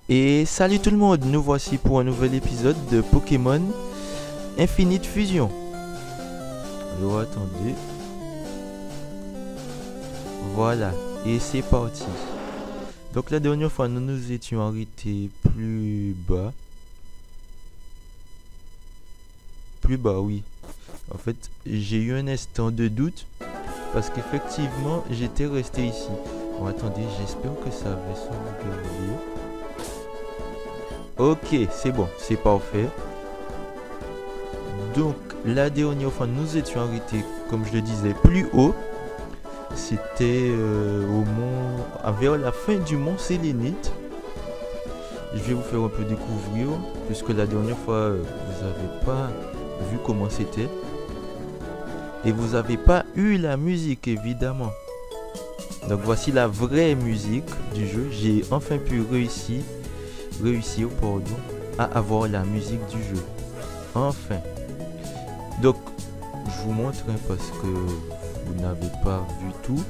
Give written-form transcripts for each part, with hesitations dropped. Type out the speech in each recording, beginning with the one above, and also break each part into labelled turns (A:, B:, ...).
A: Et salut tout le monde, nous voici pour un nouvel épisode de Pokémon Infinite Fusion. Alors attendez. Voilà, et c'est parti. Donc la dernière fois nous nous étions arrêtés plus bas. Plus bas, oui. En fait, j'ai eu un instant de doute parce qu'effectivement j'étais resté ici. Bon attendez, j'espère que ça va sauvegarder. Ok, c'est bon, c'est parfait. Donc, la dernière fois, nous étions arrêtés, comme je le disais, plus haut. C'était au mont, vers la fin du mont Sélénite. Je vais vous faire un peu découvrir, puisque la dernière fois, vous n'avez pas vu comment c'était. Et vous n'avez pas eu la musique, évidemment. Donc, voici la vraie musique du jeu. J'ai enfin pu réussir à avoir la musique du jeu. Enfin. Donc, je vous montre parce que vous n'avez pas vu tout.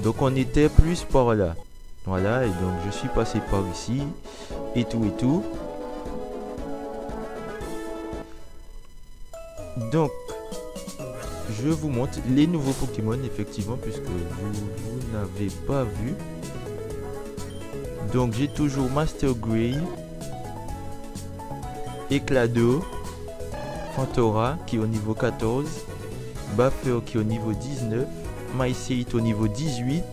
A: Donc, on était plus par là. Voilà, et donc je suis passé par ici. Et tout. Donc, je vous montre les nouveaux Pokémon, effectivement, puisque vous n'avez pas vu. Donc j'ai toujours Master Grey, Éclat d'eau, Fantora qui est au niveau 14, Buffer qui est au niveau 19, Mycete au niveau 18.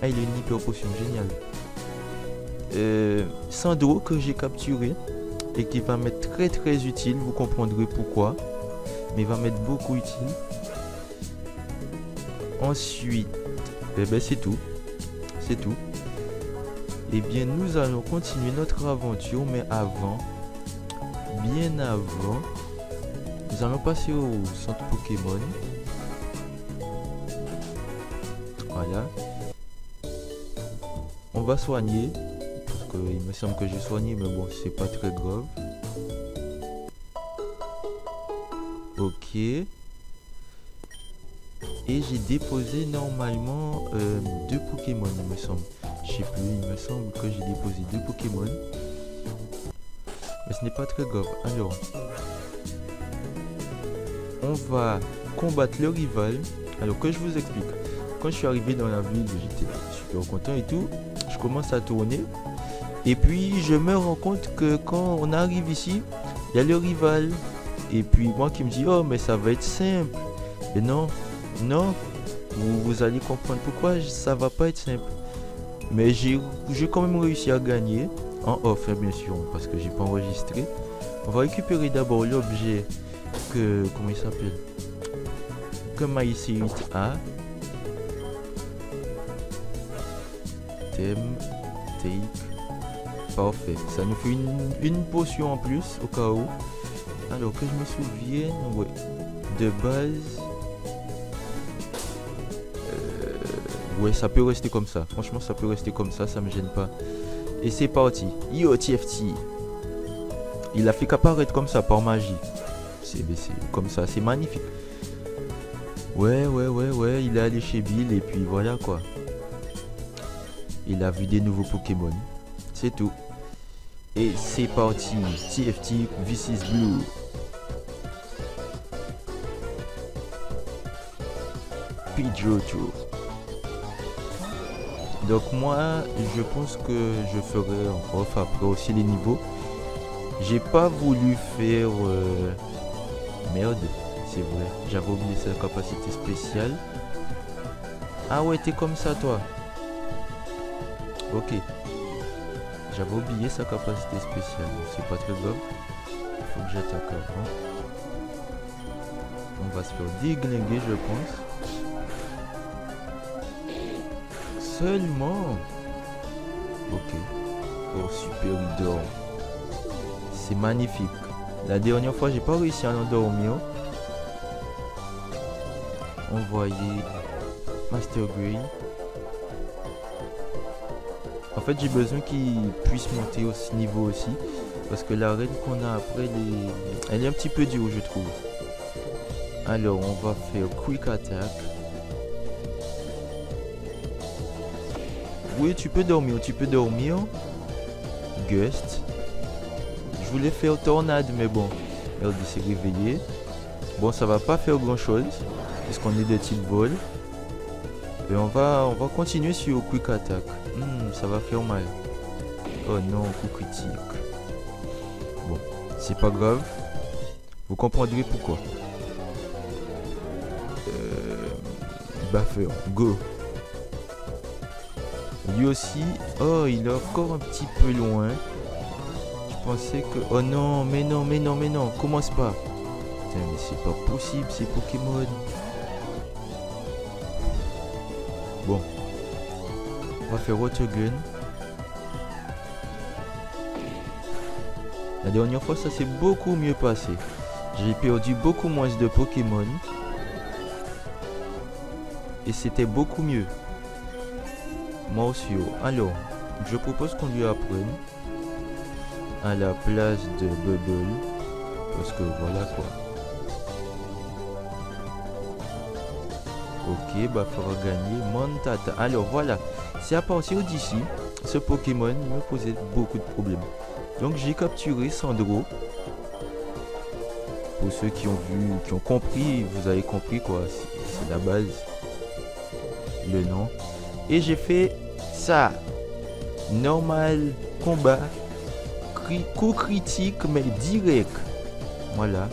A: Ah, il a une hyper potion, génial. Sandro que j'ai capturé et qui va m'être très utile, vous comprendrez pourquoi, mais il va m'être beaucoup utile. Ensuite, c'est tout. Eh bien, nous allons continuer notre aventure, mais bien avant, nous allons passer au centre Pokémon. Voilà. On va soigner, parce qu'il me semble que j'ai soigné, mais bon, c'est pas très grave. Ok. Et j'ai déposé normalement 2 Pokémon, il me semble. Je sais plus, il me semble que j'ai déposé 2 Pokémon. Mais ce n'est pas très grave. Alors, on va combattre le rival. Alors que je vous explique. Quand je suis arrivé dans la ville, j'étais super content et tout. Je commence à tourner. Et puis, je me rends compte que quand on arrive ici, il y a le rival. Et puis, moi qui me dis, oh, mais ça va être simple. Et non, vous allez comprendre pourquoi ça va pas être simple. Mais j'ai quand même réussi à gagner. En off, bien sûr, parce que j'ai pas enregistré. On va récupérer d'abord l'objet que... Comment il s'appelle? Que Mycete a. Thème. Take. Parfait. Ça nous fait une potion en plus, au cas où. Alors que je me souvienne, ouais. De base... Ouais, ça peut rester comme ça. Franchement, ça peut rester comme ça me gêne pas. Et c'est parti. Yo, TFT. Il a fait qu'apparaître comme ça par magie. C'est comme ça, c'est magnifique. Ouais. Il est allé chez Bill et puis voilà quoi. Il a vu des nouveaux Pokémon. C'est tout. Et c'est parti. TFT, this is blue. Pidgeotto. Donc moi, je pense que je ferai en off après aussi les niveaux. J'ai pas voulu faire... Merde, c'est vrai. J'avais oublié sa capacité spéciale. Ah ouais, t'es comme ça toi. Ok. J'avais oublié sa capacité spéciale. C'est pas très grave. Il faut que j'attaque avant. On va se faire déglinguer, je pense. Seulement. Ok. Oh super, il dort. C'est magnifique. La dernière fois j'ai pas réussi à l'endormir. Envoyer Master Grey. En fait j'ai besoin qu'il puisse monter au niveau aussi. Parce que la reine qu'on a après elle est un petit peu dure je trouve. Alors on va faire Quick Attack. Oui, tu peux dormir. Gust. Je voulais faire Tornade, mais bon, Merde s'est réveillé. Bon, ça va pas faire grand chose, puisqu'on est de type vol. Et on va continuer sur Quick Attack. Ça va faire mal. Oh non, coup critique. Bon, c'est pas grave. Vous comprendrez pourquoi. Buffer, go. Lui aussi, oh, il est encore un petit peu loin. Je pensais que... Oh non, mais non, mais non, mais non, commence pas. Putain, mais c'est pas possible, ces Pokémon. Bon. On va faire Water Gun. La dernière fois, ça s'est beaucoup mieux passé. J'ai perdu beaucoup moins de Pokémon. Et c'était beaucoup mieux. Moi aussi. Alors, je propose qu'on lui apprenne à la place de Bubble. Parce que voilà quoi. Ok, bah faudra gagner Montata. Alors voilà, c'est à partir d'ici, ce Pokémon me posait beaucoup de problèmes. Donc j'ai capturé Sandro. Pour ceux qui ont vu, qui ont compris, vous avez compris quoi, c'est la base. Le nom. Et j'ai fait ça. Normal combat. Coup critique mais direct. Voilà,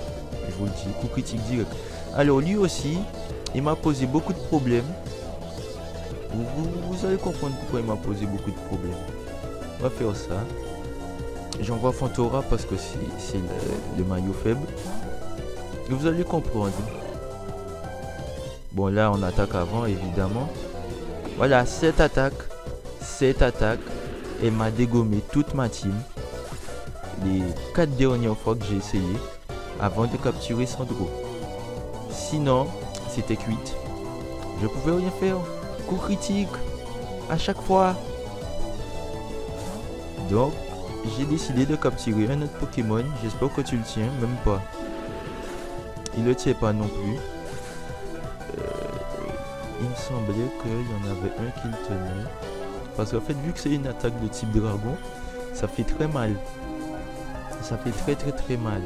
A: je vous le dis, coup critique direct. Alors lui aussi, il m'a posé beaucoup de problèmes. Vous allez comprendre pourquoi il m'a posé beaucoup de problèmes. On va faire ça. J'envoie Fantora parce que c'est le maillot faible. Et vous allez comprendre. Bon là on attaque avant évidemment. Voilà, cette attaque elle m'a dégommé toute ma team. Les 4 dernières fois que j'ai essayé avant de capturer Sandro. Sinon, c'était cuite. Je pouvais rien faire. Coup critique à chaque fois. Donc, j'ai décidé de capturer un autre Pokémon. J'espère que tu le tiens, même pas. Il le tient pas non plus. Il me semblait qu'il y en avait un qui le tenait. Parce qu'en fait, vu que c'est une attaque de type dragon, ça fait très mal. Ça fait très mal.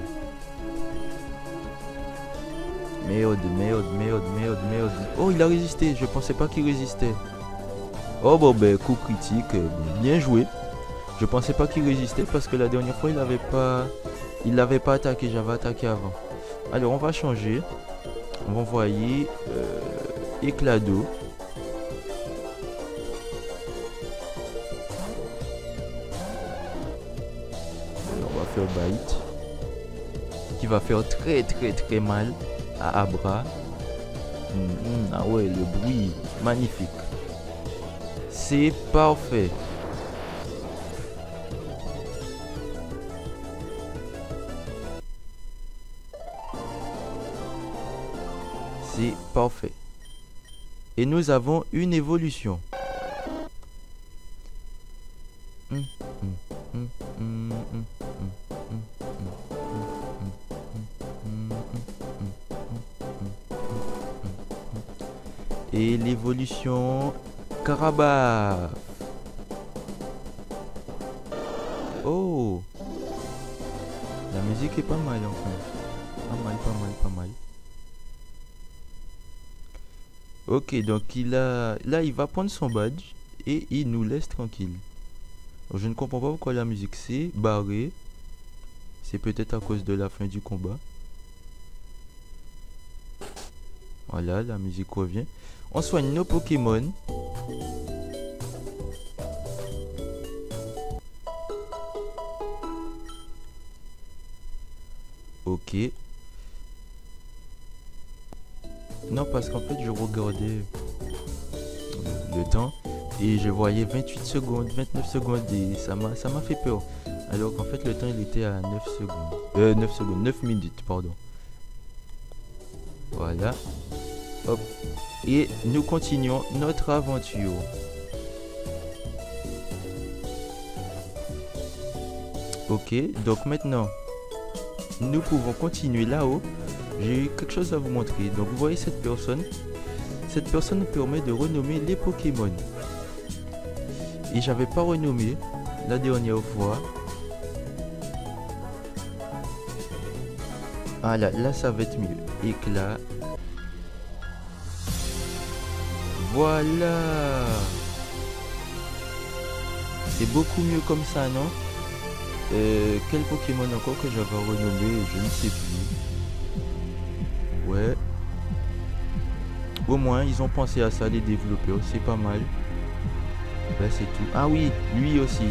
A: Merde. Oh, il a résisté. Je pensais pas qu'il résistait. Oh, bon, ben, coup critique. Bien joué. Je pensais pas qu'il résistait parce que la dernière fois, il l'avait pas attaqué. J'avais attaqué avant. Alors, on va changer. On va envoyer éclat d'eau. On va faire bite. Qui va faire très mal à Abra. Ah ouais, le bruit, magnifique. C'est parfait. C'est parfait. Et nous avons une évolution. Et l'évolution Karabaf. Oh, la musique est pas mal enfin. Pas mal. Ok, donc là il va prendre son badge et il nous laisse tranquille. Donc, je ne comprends pas pourquoi la musique s'est barrée. C'est peut-être à cause de la fin du combat. Voilà, la musique revient. On soigne nos Pokémon. Ok. Non, parce qu'en fait, je regardais le temps et je voyais 28 secondes, 29 secondes et ça m'a fait peur. Alors qu'en fait, le temps, il était à 9 minutes, pardon. Voilà. Hop. Et nous continuons notre aventure. Ok, donc maintenant, nous pouvons continuer là-haut. J'ai quelque chose à vous montrer. Donc vous voyez cette personne. Cette personne permet de renommer les Pokémon. Et j'avais pas renommé la dernière fois. Ah là ça va être mieux. Éclat. Voilà. C'est beaucoup mieux comme ça, non? Quel Pokémon encore que j'avais renommé? Je ne sais plus. Ouais. Au moins, ils ont pensé à ça, les développeurs. C'est pas mal. Là, c'est tout. Ah oui, lui aussi.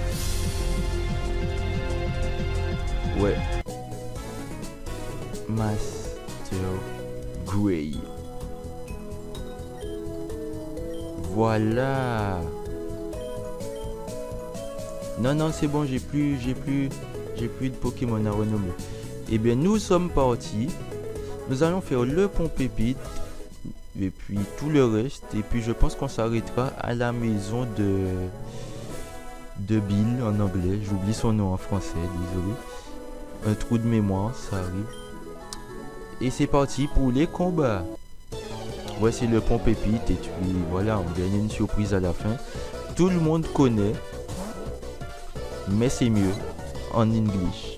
A: Ouais. Master Grey. Voilà. Non, c'est bon, j'ai plus de Pokémon à renommer. Eh bien, nous sommes partis. Nous allons faire le pont pépite. Et puis tout le reste. Et puis je pense qu'on s'arrêtera à la maison de Bill en anglais. J'oublie son nom en français, désolé. Un trou de mémoire, ça arrive. Et c'est parti pour les combats. Voici le pont pépite. Et puis voilà, on gagne une surprise à la fin. Tout le monde connaît. Mais c'est mieux en English.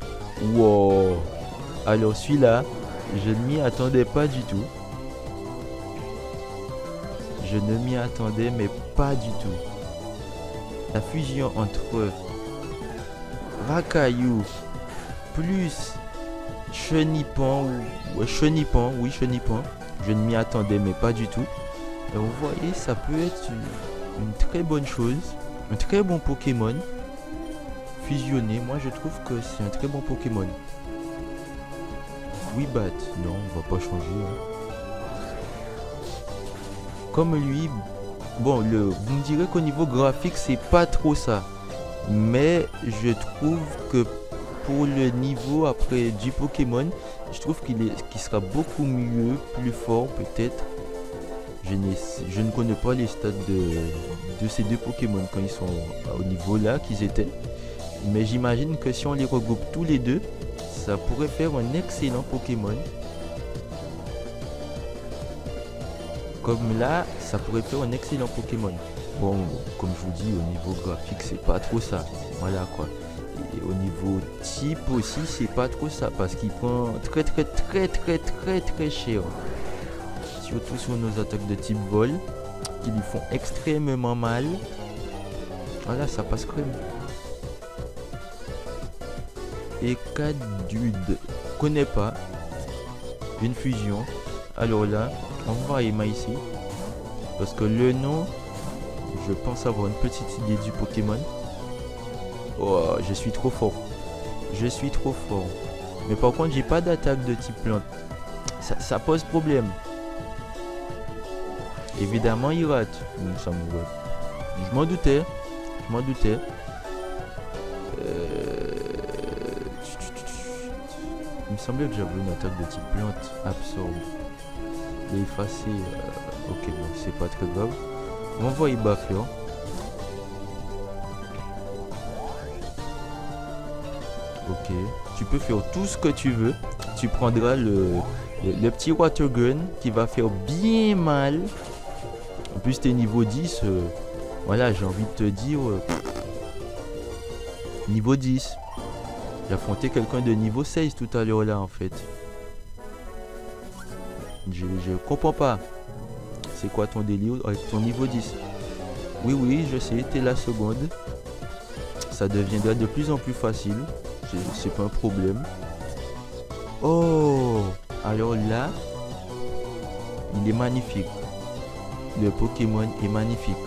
A: Wow. Alors celui-là, je ne m'y attendais pas du tout. Je ne m'y attendais mais pas du tout. La fusion entre Rakayu plus Chenipan, Chenipan, oui Chenipan. Je ne m'y attendais mais pas du tout. Et vous voyez, ça peut être une très bonne chose. Un très bon Pokémon. Fusionné, moi je trouve que c'est un très bon Pokémon. Wibat, non, on va pas changer. Hein. Comme lui, bon, vous me direz qu'au niveau graphique, c'est pas trop ça. Mais je trouve que pour le niveau après du Pokémon, je trouve qu'il sera beaucoup mieux, plus fort peut-être. Je ne connais pas les stats de ces deux Pokémon quand ils sont au niveau là qu'ils étaient. Mais j'imagine que si on les regroupe tous les deux, ça pourrait faire un excellent Pokémon. Comme là, ça pourrait faire un excellent Pokémon. Bon, comme je vous dis, au niveau graphique, c'est pas trop ça. Voilà quoi. Et au niveau type aussi, c'est pas trop ça. Parce qu'il prend très cher. Surtout sur nos attaques de type vol. Qui lui font extrêmement mal. Voilà, ça passe crème. Et Cadude, connais pas. Une fusion. Alors là, on va aimer ici. Parce que le nom, je pense avoir une petite idée du Pokémon. Oh, je suis trop fort. Je suis trop fort. Mais par contre, j'ai pas d'attaque de type plante. Ça pose problème. Évidemment, il rate. Ça me va. Je m'en doutais. Je m'en doutais. Il me semblait que j'avais une attaque de type plante. Absorbe. Et effacer. Ok, bon, c'est pas très grave. On va y baffer. Ok. Tu peux faire tout ce que tu veux. Tu prendras le petit water gun qui va faire bien mal. En plus, t'es niveau 10. Voilà, j'ai envie de te dire. Niveau 10. J'ai affronté quelqu'un de niveau 16 tout à l'heure là en fait. Je comprends pas. C'est quoi ton délire avec ton niveau 10? Oui, je sais, t'es la seconde. Ça deviendra de plus en plus facile. C'est pas un problème. Oh, alors là, il est magnifique. Le Pokémon est magnifique.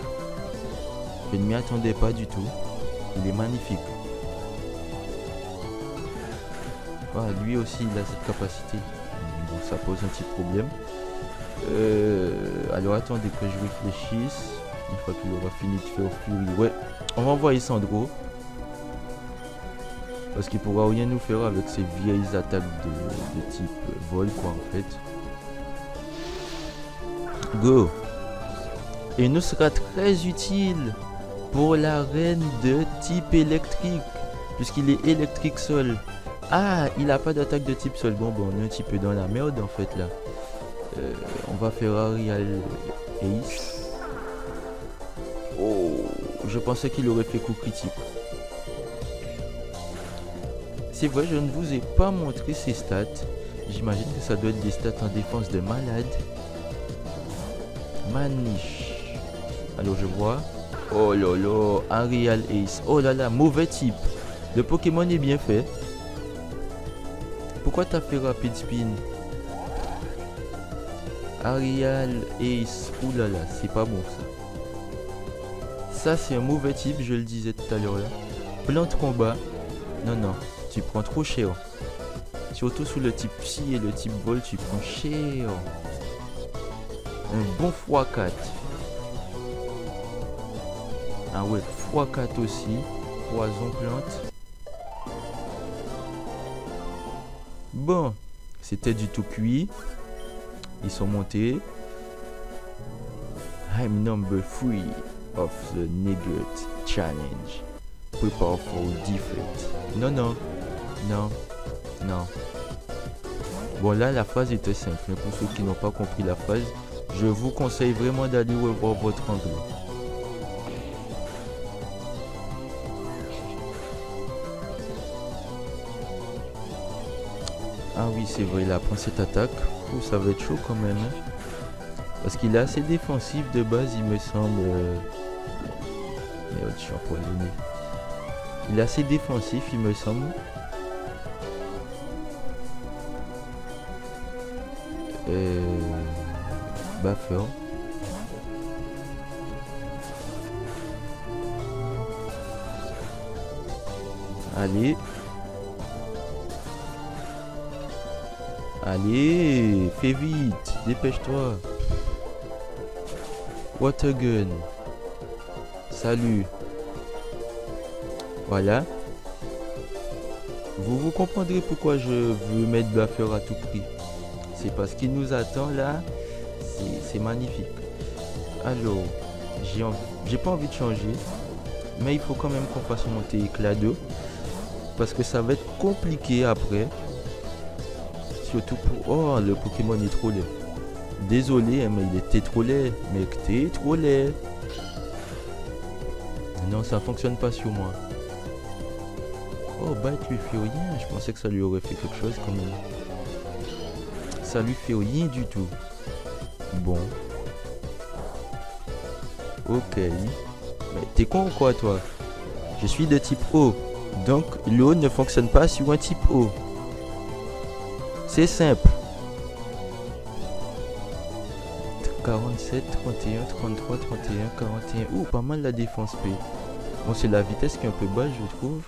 A: Je ne m'y attendais pas du tout. Il est magnifique. Ah, lui aussi, il a cette capacité. Bon, ça pose un petit problème. Alors, attendez que je réfléchisse. Une fois qu'il aura fini de faire Fury. Ouais, on va envoyer Sandro. Parce qu'il pourra rien nous faire avec ces vieilles attaques de type vol, quoi, en fait. Go! Et il nous sera très utile pour la reine de type électrique. Puisqu'il est électrique seul. Ah, il a pas d'attaque de type sol. Bon, on est un petit peu dans la merde en fait là. On va faire Arial Ace. Oh, je pensais qu'il aurait fait coup critique. C'est vrai, je ne vous ai pas montré ses stats. J'imagine que ça doit être des stats en défense de malade. Maniche. Alors je vois. Oh là là, Arial Ace. Oh là là, mauvais type. Le Pokémon est bien fait. Pourquoi t'as fait Rapid Spin? Arial Ace. Ouh là là, c'est pas bon ça. Ça c'est un mauvais type, je le disais tout à l'heure là. Plante combat. Non, non, tu prends trop cher. Surtout sous le type psy et le type vol, tu prends cher. Un bon x4. Ah ouais, x4 aussi. Poison plante. Bon, c'était du tout cuit. Ils sont montés. I'm number 3 of the Nugget Challenge. Prepare for defeat. Non, non, non, non. Bon, là, la phrase était simple. Mais pour ceux qui n'ont pas compris la phrase, je vous conseille vraiment d'aller revoir votre anglais. Ah oui, c'est vrai, il apprend cette attaque. Ouh, ça va être chaud quand même. Hein. Parce qu'il est assez défensif de base, il me semble. Merde, je suis empoisonné. Il est assez défensif, il me semble. Buffer. Allez. Allez, fais vite, dépêche-toi. Water gun. Salut. Voilà. Vous comprendrez pourquoi je veux mettre Buffer à tout prix. C'est parce qu'il nous attend là. C'est magnifique. Alors, j'ai pas envie de changer. Mais il faut quand même qu'on fasse monter éclat d'eau. Parce que ça va être compliqué après. Surtout pour... Oh, le Pokémon est trop laid. Désolé, mais il était trop laid. Mec, t'es trop laid. Non, ça fonctionne pas sur moi. Oh, bah, tu lui fait rien. Je pensais que ça lui aurait fait quelque chose quand même. Ça lui fait rien du tout. Bon. Ok. Mais t'es con ou quoi, toi? Je suis de type O. Donc, l'eau ne fonctionne pas sur un type O. C'est simple. 47, 31, 33, 31, 41. Ouh, pas mal la défense P. Bon, c'est la vitesse qui est un peu basse, je trouve.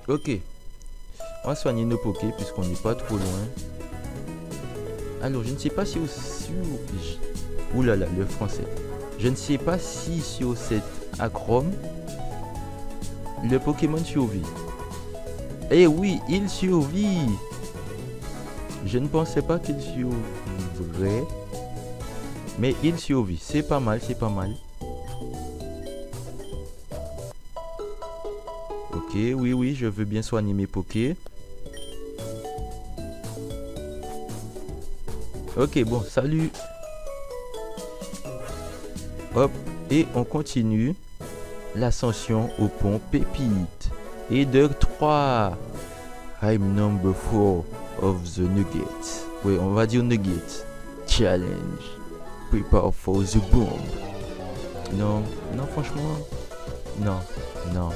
A: Ok. On va soigner nos pokés puisqu'on n'est pas trop loin. Alors, je ne sais pas si sur... Ouh là là, le français. Je ne sais pas si sur cette acrome, le Pokémon survit. Eh oui, il survit. Je ne pensais pas qu'il survivrait. Mais il survit. C'est pas mal, c'est pas mal. Ok, oui, oui, je veux bien soigner mes pokés. Ok, bon, salut. Hop, et on continue l'ascension au pont Pépite. Et de 3. I'm number 4 of the Nuggets. Oui, on va dire Nuggets. Challenge. Prepare for the bomb. Non, non, franchement. Non, non,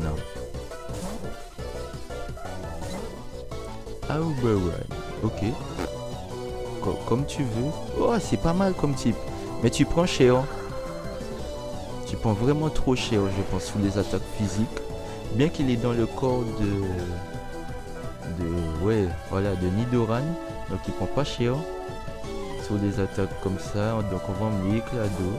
A: non. Auberon. Ok. Comme tu veux. Oh, c'est pas mal comme type. Mais tu prends cher. Tu prends vraiment trop cher, je pense, sous les attaques physiques. Bien qu'il est dans le corps ouais, voilà, de Nidoran. Donc il prend pas cher. Sur des attaques comme ça. Donc on va emmener éclat d'eau.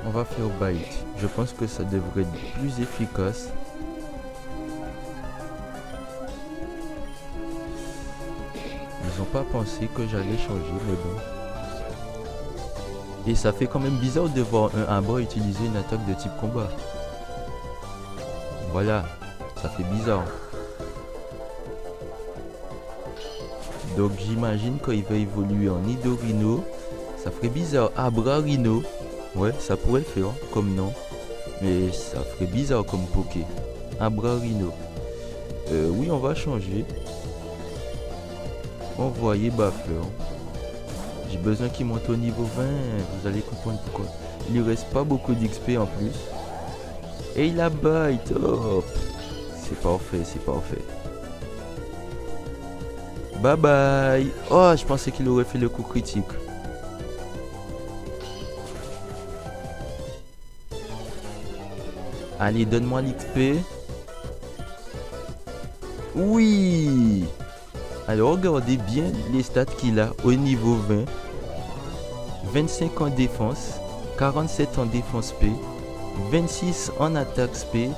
A: On va faire bite. Je pense que ça devrait être plus efficace. Ils n'ont pas pensé que j'allais changer, mais bon. Et ça fait quand même bizarre de voir un Abra utiliser une attaque de type combat. Voilà, ça fait bizarre. Donc j'imagine quand il va évoluer en Nidorino, ça ferait bizarre. Abra Rhino, ouais, ça pourrait le faire comme nom. Mais ça ferait bizarre comme Poké. Abra Rhino. Oui, on va changer. Envoyer Baffer. J'ai besoin qu'il monte au niveau 20. Vous allez comprendre pourquoi. Il lui reste pas beaucoup d'XP en plus. Et il a bite. Oh, c'est parfait, c'est parfait. Bye bye. Oh, je pensais qu'il aurait fait le coup critique. Allez, donne-moi l'XP. Oui. Alors, regardez bien les stats qu'il a au niveau 20. 25 en défense, 47 en défense P, 26 en attaque SP,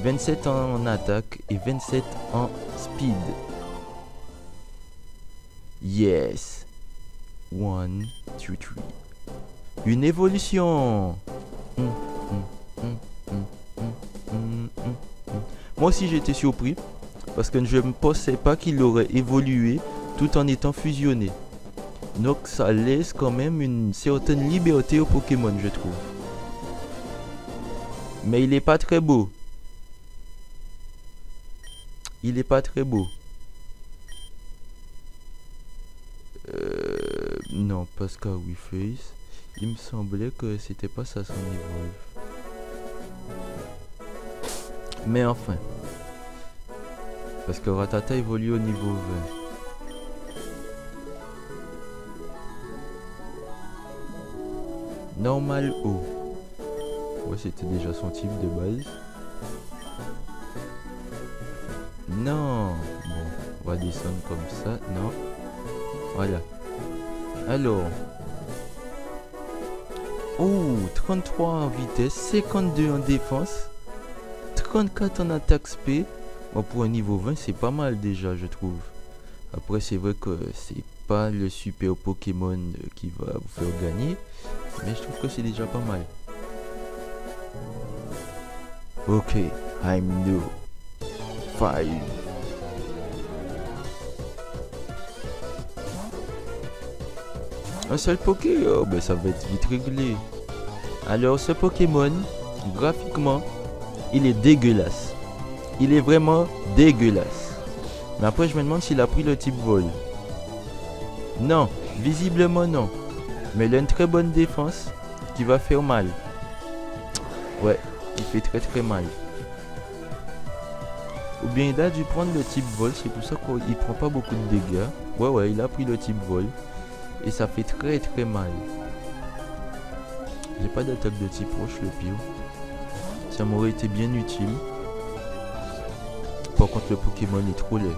A: 27 en attaque et 27 en speed. Yes. 1, 2, 3. Une évolution. Moi aussi j'ai été surpris parce que je ne pensais pas qu'il aurait évolué tout en étant fusionné. Donc ça laisse quand même une certaine liberté au Pokémon, je trouve. Mais il est pas très beau. Il est pas très beau. Non, parce qu'à WeFace, il me semblait que c'était pas ça son niveau. Mais enfin. Parce que Rattata évolue au niveau 20. Normal haut. Ouais, c'était déjà son type de base. Non. Bon, on va descendre comme ça. Non. Voilà. Alors. Oh, 33 en vitesse, 52 en défense, 34 en attaque SP. Bon, pour un niveau 20, c'est pas mal déjà, je trouve. Après, c'est vrai que c'est pas le super Pokémon qui va vous faire gagner. Mais je trouve que c'est déjà pas mal. Ok, I'm new. 5. Un seul Poké, oh, ben ça va être vite réglé. Alors ce Pokémon, graphiquement, il est dégueulasse. Il est vraiment dégueulasse. Mais après je me demande s'il a pris le type vol. Non, visiblement non. Mais il a une très bonne défense qui va faire mal. Ouais, il fait très très mal. Ou bien il a dû prendre le type vol, c'est pour ça qu'il prend pas beaucoup de dégâts. Ouais, il a pris le type vol. Et ça fait très très mal. J'ai pas d'attaque de type roche, le pire. Ça m'aurait été bien utile. Par contre le Pokémon est trop laid.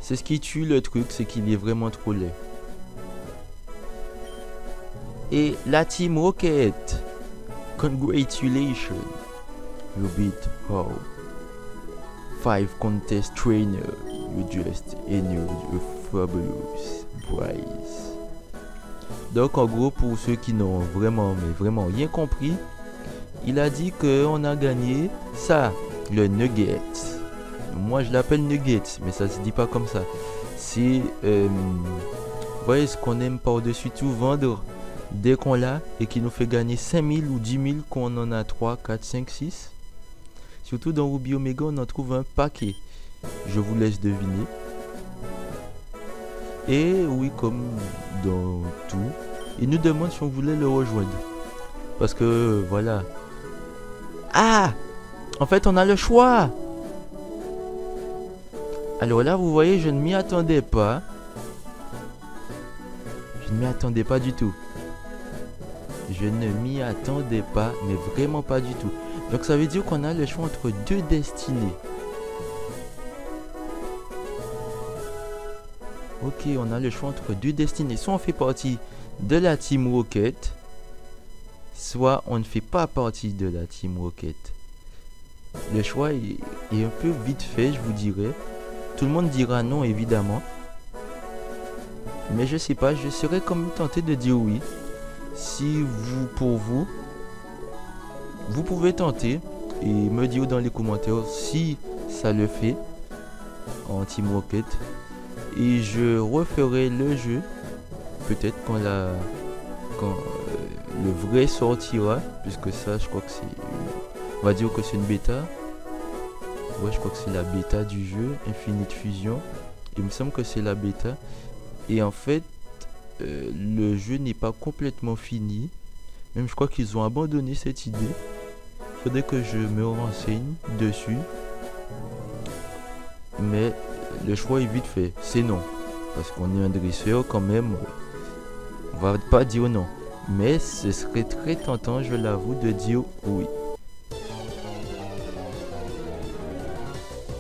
A: C'est ce qui tue le truc, c'est qu'il est vraiment trop laid. Et la Team Rocket, congratulations, you beat How. 5 contest trainer, you just earned a fabulous prize. Donc en gros, pour ceux qui n'ont vraiment rien compris, il a dit qu'on a gagné ça, le Nugget. Moi je l'appelle Nugget, mais ça se dit pas comme ça. C'est voyez ce qu'on aime par-dessus tout vendre dès qu'on l'a et qui nous fait gagner 5000 ou 10 000 qu'on en a 3, 4, 5, 6. Surtout dans Ruby Omega, on en trouve un paquet. Je vous laisse deviner. Et oui, comme dans tout, il nous demande si on voulait le rejoindre. Parce que, voilà. Ah! En fait, on a le choix! Alors là, vous voyez, je ne m'y attendais pas. Je ne m'y attendais pas du tout. Je ne m'y attendais pas, mais vraiment pas du tout. Donc ça veut dire qu'on a le choix entre deux destinées. Ok, on a le choix entre deux destinées. Soit on fait partie de la Team Rocket, soit on ne fait pas partie de la Team Rocket. Le choix est un peu vite fait, je vous dirais. Tout le monde dira non, évidemment. Mais je sais pas, je serais quand même tenté de dire oui. Si vous pouvez tenter et me dire dans les commentaires si ça le fait en Team Rocket. Et je referai le jeu peut-être quand le vrai sortira, puisque ça je crois que c'est on va dire que c'est une bêta. Ouais, je crois que c'est la bêta du jeu Infinite Fusion. Il me semble que c'est la bêta. Et en fait, le jeu n'est pas complètement fini. Même je crois qu'ils ont abandonné cette idée. Faudrait que je me renseigne dessus. Mais le choix est vite fait. C'est non. Parce qu'on est un dresseur quand même. On va pas dire non. Mais ce serait très tentant, je l'avoue, de dire oui.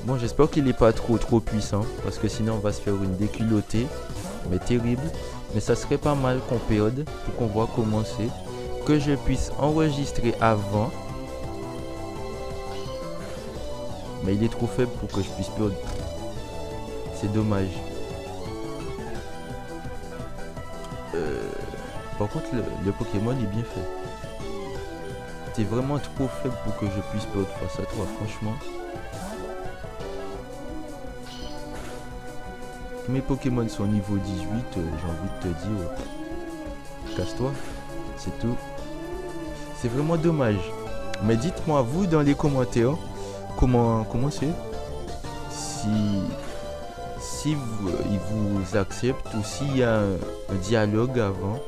A: Bon, j'espère qu'il n'est pas trop puissant. Parce que sinon on va se faire une déculottée. Mais terrible. Mais ça serait pas mal qu'on perde. Pour qu'on voit comment c'est. Que je puisse enregistrer avant. Mais il est trop faible pour que je puisse perdre. C'est dommage. Par contre, le Pokémon est bien fait. T'es vraiment trop faible pour que je puisse perdre face à toi, franchement. Mes Pokémon sont niveau 18, j'ai envie de te dire, casse-toi, c'est tout. C'est vraiment dommage. Mais dites-moi vous dans les commentaires comment c'est. Si il vous accepte ou s'il y a un dialogue avant.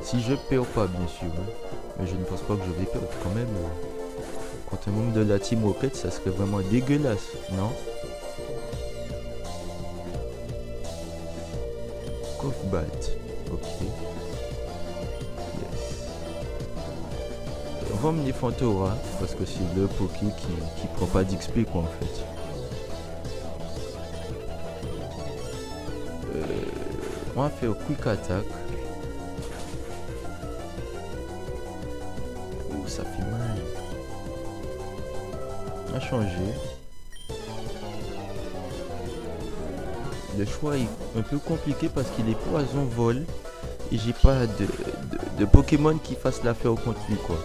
A: Si je perds pas, bien sûr. Mais je ne pense pas que je vais perdre quand même. Contre un membre de la Team Rocket, ça serait vraiment dégueulasse, non? Bat. Ok. Yes. On va emmener Fantora parce que c'est le Poké qui prend pas d'XP quoi en fait. On va faire Quick Attack. Oh, ça fait mal. On va changer. Le choix est un peu compliqué parce qu'il est poison vol et j'ai pas de Pokémon qui fasse l'affaire contre lui quoi.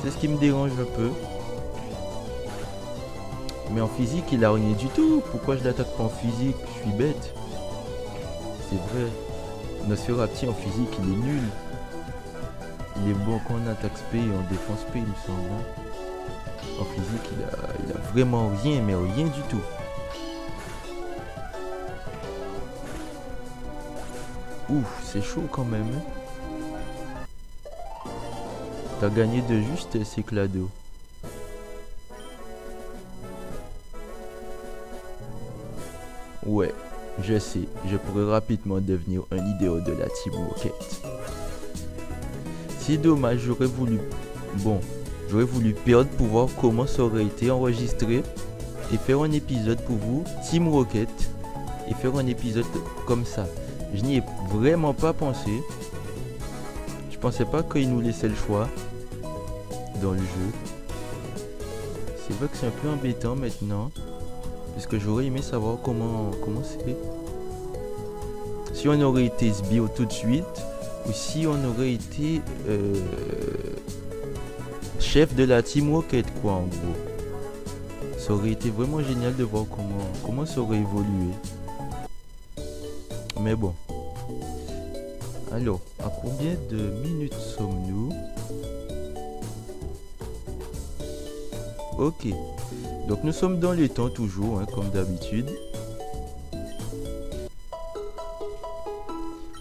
A: C'est ce qui me dérange un peu. Mais en physique il a rien du tout. Pourquoi je l'attaque pas en physique? Je suis bête. C'est vrai. Nosferatu en physique il est nul. Il est bon qu'en attaque SP et en défense SP il me semble. En physique il a vraiment rien, mais rien du tout. Ouf, c'est chaud quand même. T'as gagné de justesse, Éclado. Ouais, je sais, je pourrais rapidement devenir un leader de la Team Rocket. C'est dommage, j'aurais voulu perdre pour voir comment ça aurait été enregistré et faire un épisode pour vous, Team Rocket, et faire un épisode comme ça. Je n'y ai vraiment pas pensé. Je pensais pas qu'il nous laissait le choix dans le jeu. C'est vrai que c'est un peu embêtant maintenant. Parce que j'aurais aimé savoir comment c'est. Si on aurait été sbire tout de suite. Ou si on aurait été chef de la Team Rocket quoi en gros. Ça aurait été vraiment génial de voir comment ça aurait évolué. Mais bon. Alors, à combien de minutes sommes-nous? Ok. Donc nous sommes dans les temps toujours, hein, comme d'habitude.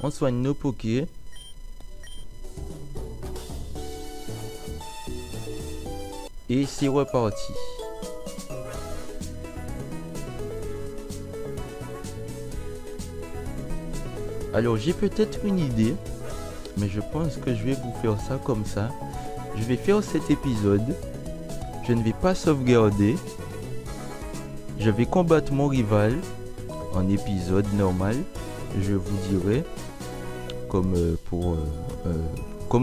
A: On soigne nos Pokés. Et c'est reparti. Alors j'ai peut-être une idée, mais je pense que je vais vous faire ça comme ça. Je vais faire cet épisode. Je ne vais pas sauvegarder. Je vais combattre mon rival en épisode normal. Je vous dirai comme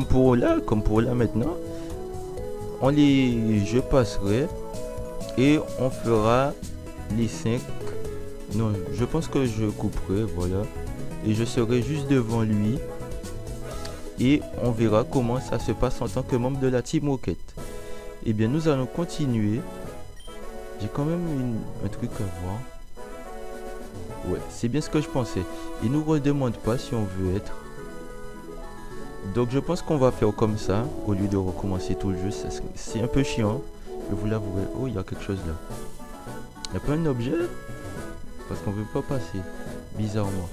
A: pour là maintenant. Je passerai et on fera les 5. Non, je pense que je couperai, voilà. Et je serai juste devant lui. Et on verra comment ça se passe en tant que membre de la Team Rocket. Et bien nous allons continuer. J'ai quand même un truc à voir. Ouais, c'est bien ce que je pensais. Il nous redemande pas si on veut être. Donc je pense qu'on va faire comme ça, au lieu de recommencer tout le jeu. C'est un peu chiant, je vous l'avouerai. Oh, il y a quelque chose là. Il n'y a pas un objet? Parce qu'on ne veut pas passer, bizarrement.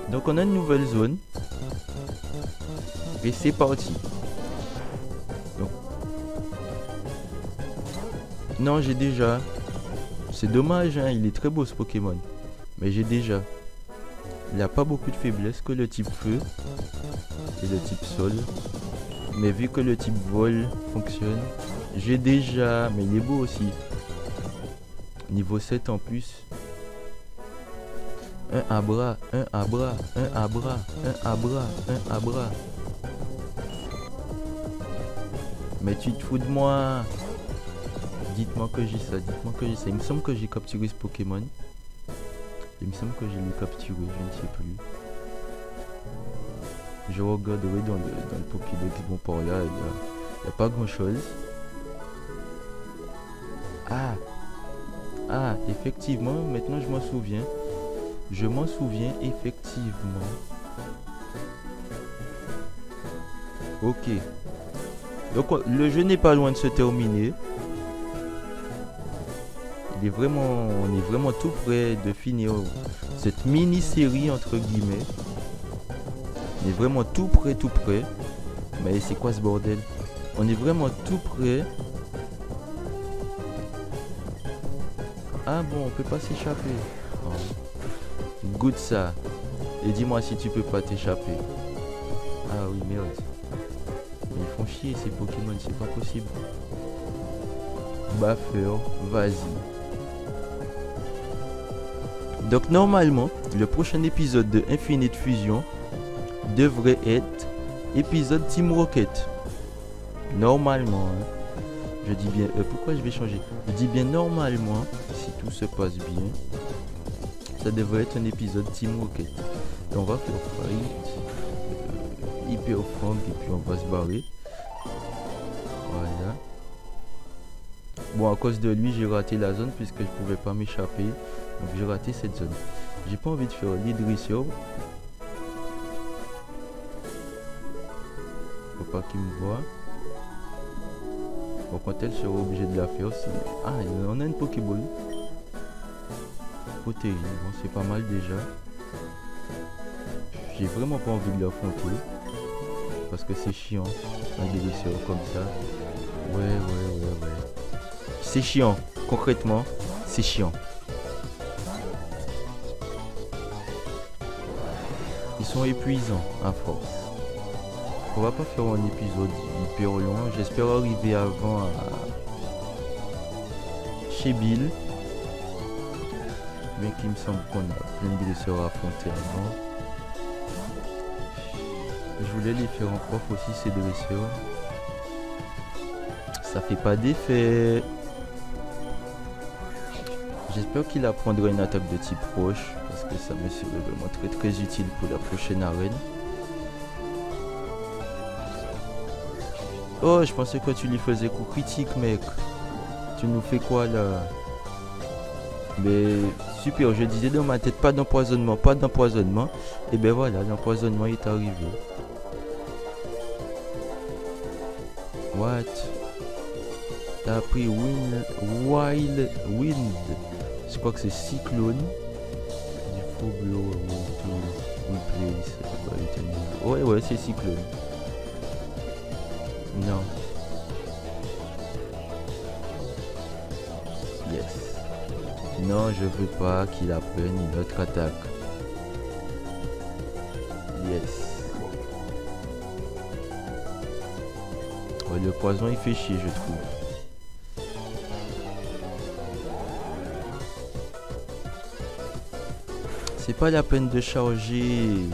A: Donc on a une nouvelle zone. Et c'est parti. Donc. Non, j'ai déjà. C'est dommage, hein, il est très beau ce Pokémon. Mais j'ai déjà. Il n'a pas beaucoup de faiblesses que le type feu et le type sol. Mais vu que le type vol fonctionne, j'ai déjà. Mais il est beau aussi. Niveau 7 en plus. Un Abra, un Abra, un Abra, un Abra, un Abra. Mais tu te fous de moi. Dites-moi que j'ai ça, dites-moi que j'ai ça. Il me semble que j'ai capturé ce Pokémon. Il me semble que je l'ai capturé, je ne sais plus. Je regarderai dans le Pokédex. Bon, par là, il n'y a pas grand-chose. Ah, effectivement, maintenant je m'en souviens. Je m'en souviens, effectivement. Ok. Donc, le jeu n'est pas loin de se terminer. On est vraiment tout près de finir cette mini-série, entre guillemets. On est vraiment tout près. Mais c'est quoi ce bordel? On est vraiment tout près. Ah bon, on peut pas s'échapper. Oh. Goûte ça. Et dis-moi si tu peux pas t'échapper. Ah oui, merde. Ils font chier ces Pokémon, c'est pas possible. Buffer, vas-y. Donc normalement, le prochain épisode de Infinite Fusion devrait être épisode Team Rocket. Normalement, hein. Je dis bien, pourquoi je vais changer? Je dis bien normalement, si tout se passe bien, ça devrait être un épisode Team Rocket. Et on va faire fight, hyper frank et puis on va se barrer. Voilà. Bon, à cause de lui, j'ai raté la zone puisque je pouvais pas m'échapper. Donc j'ai raté cette zone. J'ai pas envie de faire l'hydrisseur. Faut pas qu'il me voit. Bon, quand elle sera obligée de la faire, c'est... Ah, on a une Pokéball. Protéine, bon, c'est pas mal déjà. J'ai vraiment pas envie de l'affronter. Parce que c'est chiant. Un délicieux comme ça. Ouais. C'est chiant. Concrètement, c'est chiant. Ils sont épuisants à force. On va pas faire un épisode hyper long. J'espère arriver avant chez Bill. Mais qu'il me semble qu'on a plein de blessures à affronter avant. Je voulais les faire en prof aussi ces dresseurs. Ça fait pas d'effet. J'espère qu'il apprendra une attaque de type roche. Parce que ça me serait vraiment très utile pour la prochaine arène. Oh, je pensais que tu lui faisais coup critique, mec. Tu nous fais quoi là? Mais super, je disais dans ma tête, pas d'empoisonnement. Et ben voilà, l'empoisonnement est arrivé. What? T'as appris Wild Wind. Je crois que c'est cyclone. Du faux blow place. Ouais, c'est cyclone. Non. Yes. Non, je veux pas qu'il apprenne une autre attaque. Yes. Ouais, le poison il fait chier, je trouve. C'est pas la peine de charger.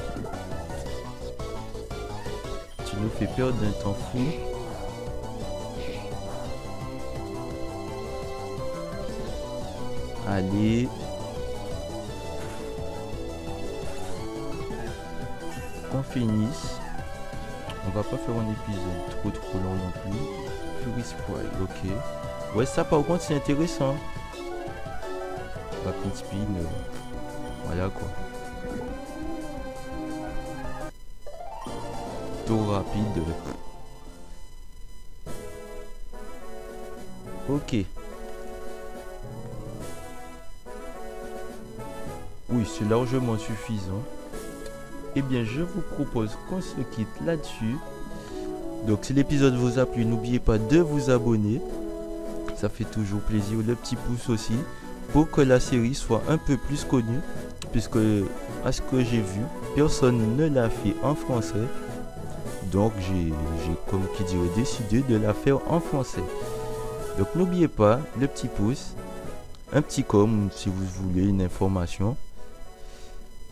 A: Tu nous fais perdre un temps fou. Allez. Qu'on finisse. On va pas faire un épisode trop long non plus. Fury Sprite, ok. Ouais, ça par contre c'est intéressant. Rapid Spin. Voilà quoi. tuto rapide. Ok. Oui, c'est largement suffisant. Eh bien, je vous propose qu'on se quitte là-dessus. Donc, si l'épisode vous a plu, n'oubliez pas de vous abonner. Ça fait toujours plaisir. Le petit pouce aussi. Pour que la série soit un peu plus connue. Puisque, à ce que j'ai vu, personne ne l'a fait en français. Donc, j'ai comme qui dirait, décidé de la faire en français. Donc, n'oubliez pas le petit pouce. Un petit com si vous voulez une information.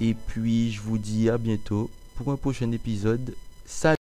A: Et puis, je vous dis à bientôt pour un prochain épisode. Salut!